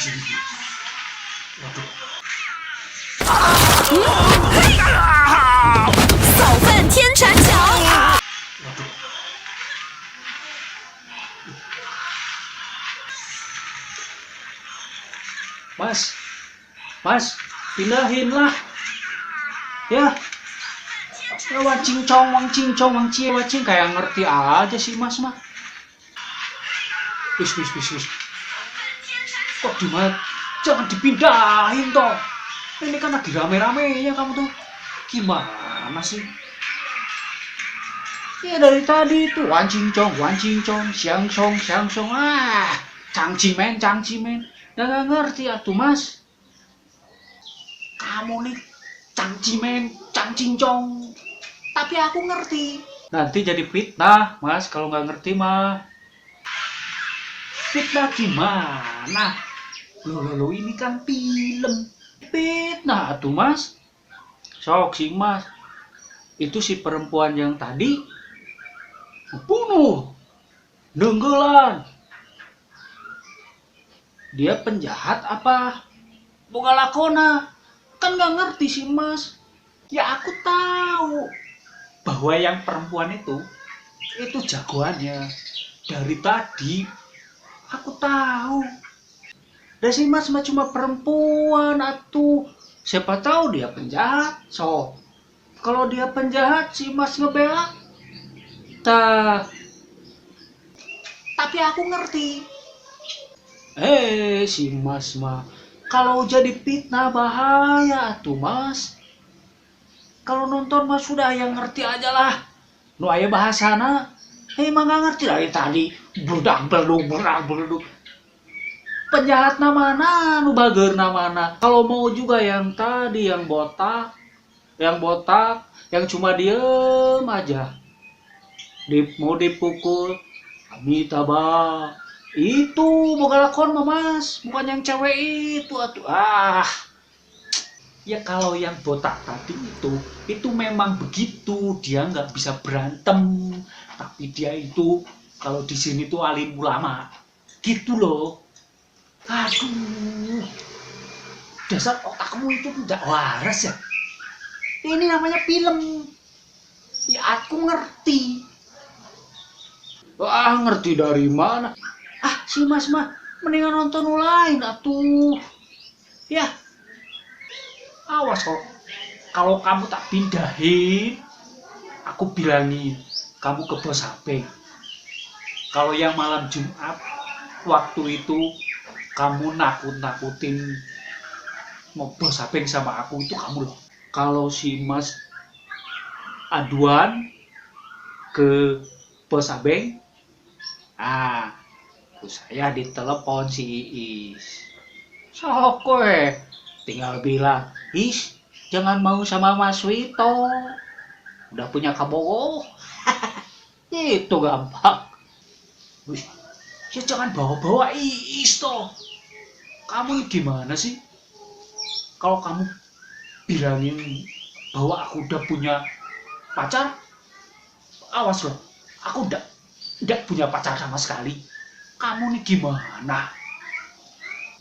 Waduh. 扫犯天铲脚， Waduh. Mas, pindahin lah. Ya. Wang cincong, kayak ngerti aja sih mas mah. Wis. Kok dimana? Jangan dipindahin toh. Ini kan lagi rame-ramenya kamu tuh. Gimana sih? Ya dari tadi tuh wan cincong, siang song. Cangcimen. Ya nggak ngerti ya tuh mas. Kamu nih cangcimen, cangcincong. Tapi aku ngerti. Nanti jadi fitnah, mas, kalau nggak ngerti mah. Fitnah gimana? Loh, ini kan film. Fitnah tuh, mas. Sok sih, mas. Itu si perempuan yang tadi bunuh. Denggelan. Dia penjahat apa? Boga lakona. Kan nggak ngerti sih, mas. Ya aku tahu bahwa yang perempuan itu jagoannya. Dari tadi aku tahu. Dan si mas cuma perempuan atuh. Siapa tahu dia penjahat. So, kalau dia penjahat si mas ngebela. Tapi aku ngerti. Si mas mah kalau jadi fitnah bahaya tuh mas. Kalau nonton mah sudah yang ngerti aja lah. Nu aya bahasana, emang gak ngerti dari tadi. Berdak beluduk. Penjahat mana, nu bager mana. Kalau mau juga yang tadi yang botak, yang cuma diem aja. Mau dipukul, Amitabha. Itu boga lakon mah mas, bukan yang cewek itu atuh. Ya kalau yang botak tadi itu memang begitu, dia nggak bisa berantem, tapi dia itu kalau di sini tuh alim ulama, gitu loh. Aduh, dasar otakmu itu tidak waras ya. Ini namanya film. Ya aku ngerti. Ngerti dari mana? Si mas mah mendingan nonton lain atuh. Ya. Awas kok, kalau kamu tak pindahin, aku bilangin kamu ke bos HP. Kalau yang malam Jumat, waktu itu kamu nakut-nakutin mau bos HP sama aku itu kamu loh. Kalau si mas aduan ke bos Abeng, saya ditelepon si Iis. Sok kowe, tinggal bilang, Is, jangan mau sama Mas Wito. Udah punya kabogo. Itu gampang. Wih, ya jangan bawa-bawa Iis toh. Kamu gimana sih? Kalau kamu bilangin bahwa aku udah punya pacar, awas loh. Aku udah punya pacar sama sekali. Kamu nih gimana?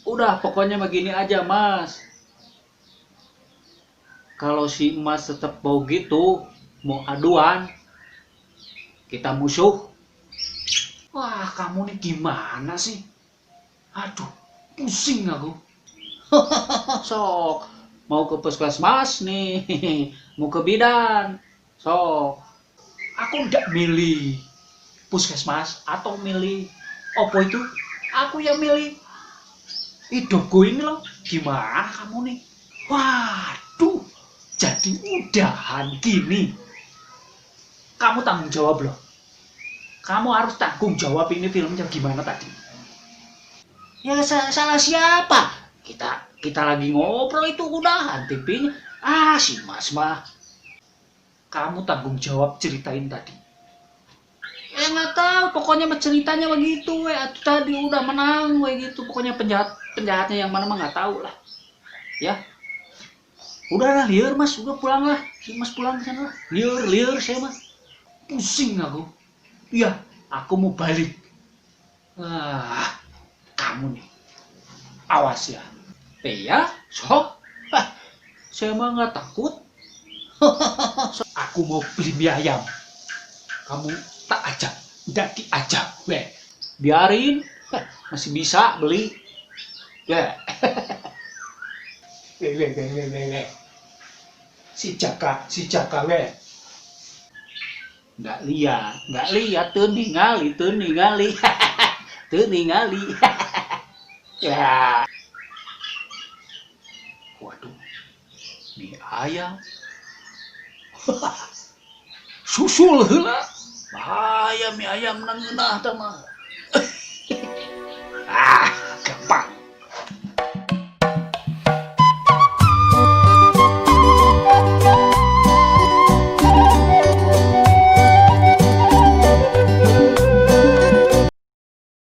Udah, pokoknya begini aja, Mas. Kalau si Mas tetap mau gitu, mau aduan, kita musuh. Wah, kamu nih gimana sih? Aduh, pusing aku. Sok, mau ke puskesmas nih, mau ke bidan. Sok, aku udah milih puskesmas atau milih opo itu? Aku yang milih hidupku ini loh. Gimana kamu nih? Waduh, jadi udahan gini. Kamu tanggung jawab loh. Kamu harus tanggung jawab ini filmnya gimana tadi. Ya salah siapa? Kita lagi ngobrol itu udahan TV-nya. Si Mas mah. Kamu tanggung jawab ceritain tadi. Ya nggak tahu, pokoknya ceritanya begitu, tadi udah menang, gitu. Pokoknya penjahatnya yang mana mah nggak tahu lah. Ya, udahlah liar mas, udah pulang lah. Si Mas pulang ke sana lah. Liar saya mas. Pusing aku. Iya, aku mau balik. Kamu nih, Awas ya. Ya, sok. Saya mah nggak takut. Aku mau beli mie ayam. Kamu tak ajak, tidak diajak. Weh. Biarin, masih bisa beli. Ya. Weh. Si Jaka, weh. Nggak lihat, tuh ningali. Tuh ningali. Ya. Waduh, mie ayam. Susul heula. Bahaya mie ayam nang ngeunah teh mah.